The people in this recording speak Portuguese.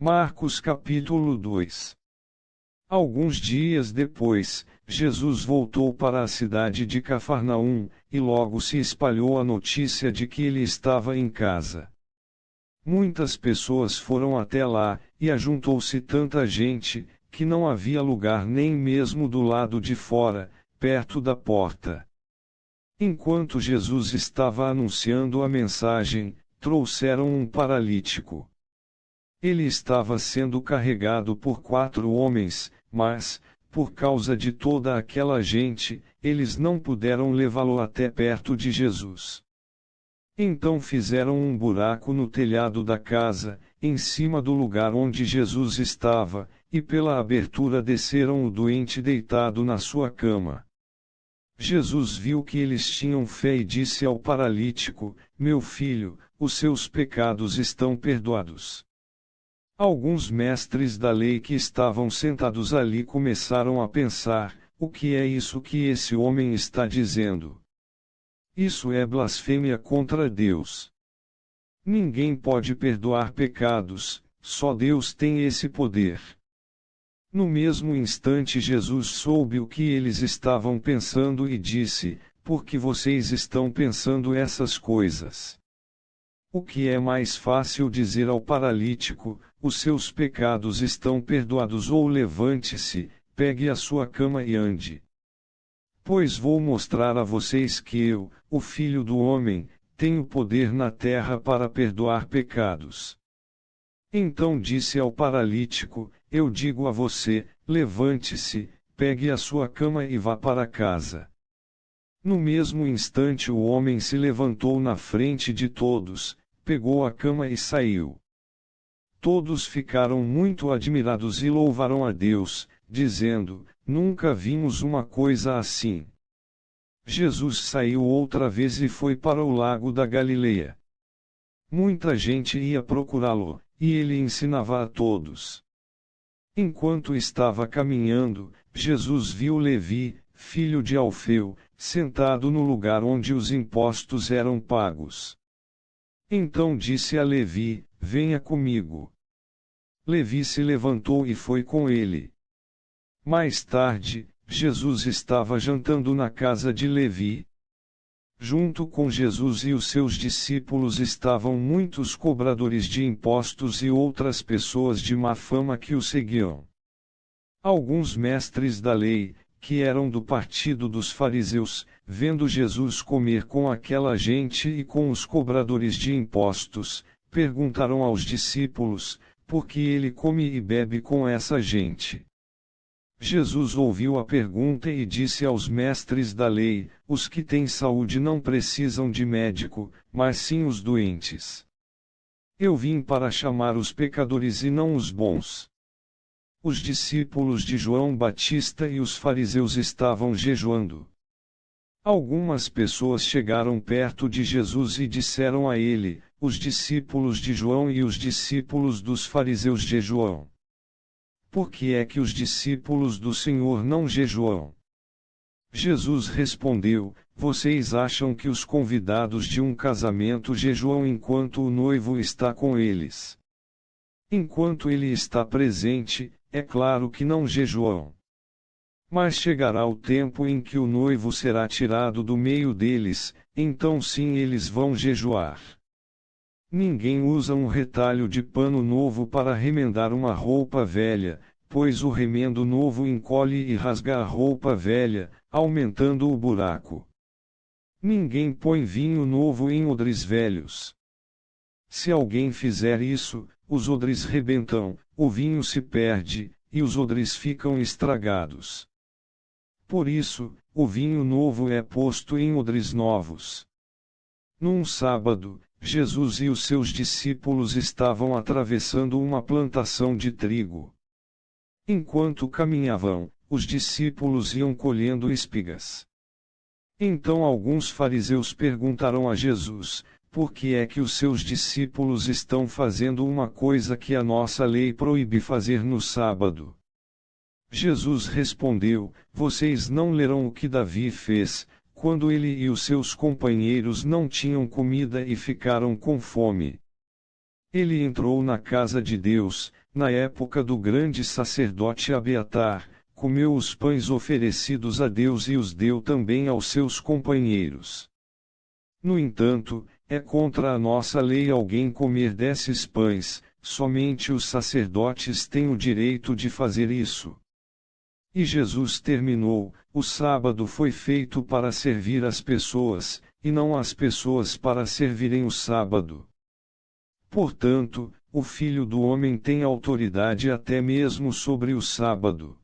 Marcos capítulo 2. Alguns dias depois, Jesus voltou para a cidade de Cafarnaum, e logo se espalhou a notícia de que ele estava em casa. Muitas pessoas foram até lá, e ajuntou-se tanta gente, que não havia lugar nem mesmo do lado de fora, perto da porta. Enquanto Jesus estava anunciando a mensagem, trouxeram um paralítico. Ele estava sendo carregado por 4 homens, mas, por causa de toda aquela gente, eles não puderam levá-lo até perto de Jesus. Então fizeram um buraco no telhado da casa, em cima do lugar onde Jesus estava, e pela abertura desceram o doente deitado na sua cama. Jesus viu que eles tinham fé e disse ao paralítico: "Meu filho, os seus pecados estão perdoados." Alguns mestres da lei que estavam sentados ali começaram a pensar: o que é isso que esse homem está dizendo? Isso é blasfêmia contra Deus. Ninguém pode perdoar pecados, só Deus tem esse poder. No mesmo instante Jesus soube o que eles estavam pensando e disse: "Por que vocês estão pensando essas coisas? O que é mais fácil dizer ao paralítico: os seus pecados estão perdoados, ou levante-se, pegue a sua cama e ande? Pois vou mostrar a vocês que eu, o Filho do Homem, tenho poder na terra para perdoar pecados." Então disse ao paralítico: "Eu digo a você, levante-se, pegue a sua cama e vá para casa." No mesmo instante o homem se levantou na frente de todos, pegou a cama e saiu. Todos ficaram muito admirados e louvaram a Deus, dizendo: "Nunca vimos uma coisa assim." Jesus saiu outra vez e foi para o lago da Galileia. Muita gente ia procurá-lo, e ele ensinava a todos. Enquanto estava caminhando, Jesus viu Levi, filho de Alfeu, sentado no lugar onde os impostos eram pagos. Então disse a Levi: "Venha comigo." Levi se levantou e foi com ele. Mais tarde, Jesus estava jantando na casa de Levi. Junto com Jesus e os seus discípulos estavam muitos cobradores de impostos e outras pessoas de má fama que o seguiam. Alguns mestres da lei, que eram do partido dos fariseus, vendo Jesus comer com aquela gente e com os cobradores de impostos, perguntaram aos discípulos: "Por que ele come e bebe com essa gente?" Jesus ouviu a pergunta e disse aos mestres da lei: "Os que têm saúde não precisam de médico, mas sim os doentes. Eu vim para chamar os pecadores e não os bons." Os discípulos de João Batista e os fariseus estavam jejuando. Algumas pessoas chegaram perto de Jesus e disseram a ele: "Os discípulos de João e os discípulos dos fariseus jejuam. Por que é que os discípulos do Senhor não jejuam?" Jesus respondeu: "Vocês acham que os convidados de um casamento jejuam enquanto o noivo está com eles? Enquanto ele está presente, é claro que não jejuam. Mas chegará o tempo em que o noivo será tirado do meio deles, então sim eles vão jejuar. Ninguém usa um retalho de pano novo para remendar uma roupa velha, pois o remendo novo encolhe e rasga a roupa velha, aumentando o buraco. Ninguém põe vinho novo em odres velhos. Se alguém fizer isso, os odres rebentam, o vinho se perde, e os odres ficam estragados. Por isso, o vinho novo é posto em odres novos." Num sábado, Jesus e os seus discípulos estavam atravessando uma plantação de trigo. Enquanto caminhavam, os discípulos iam colhendo espigas. Então alguns fariseus perguntaram a Jesus: "Por que é que os seus discípulos estão fazendo uma coisa que a nossa lei proíbe fazer no sábado?" Jesus respondeu: "Vocês não leram o que Davi fez, quando ele e os seus companheiros não tinham comida e ficaram com fome? Ele entrou na casa de Deus, na época do grande sacerdote Abiatar, comeu os pães oferecidos a Deus e os deu também aos seus companheiros. No entanto, é contra a nossa lei alguém comer desses pães, somente os sacerdotes têm o direito de fazer isso. E Jesus terminou: o sábado foi feito para servir as pessoas, e não as pessoas para servirem o sábado. Portanto, o Filho do Homem tem autoridade até mesmo sobre o sábado.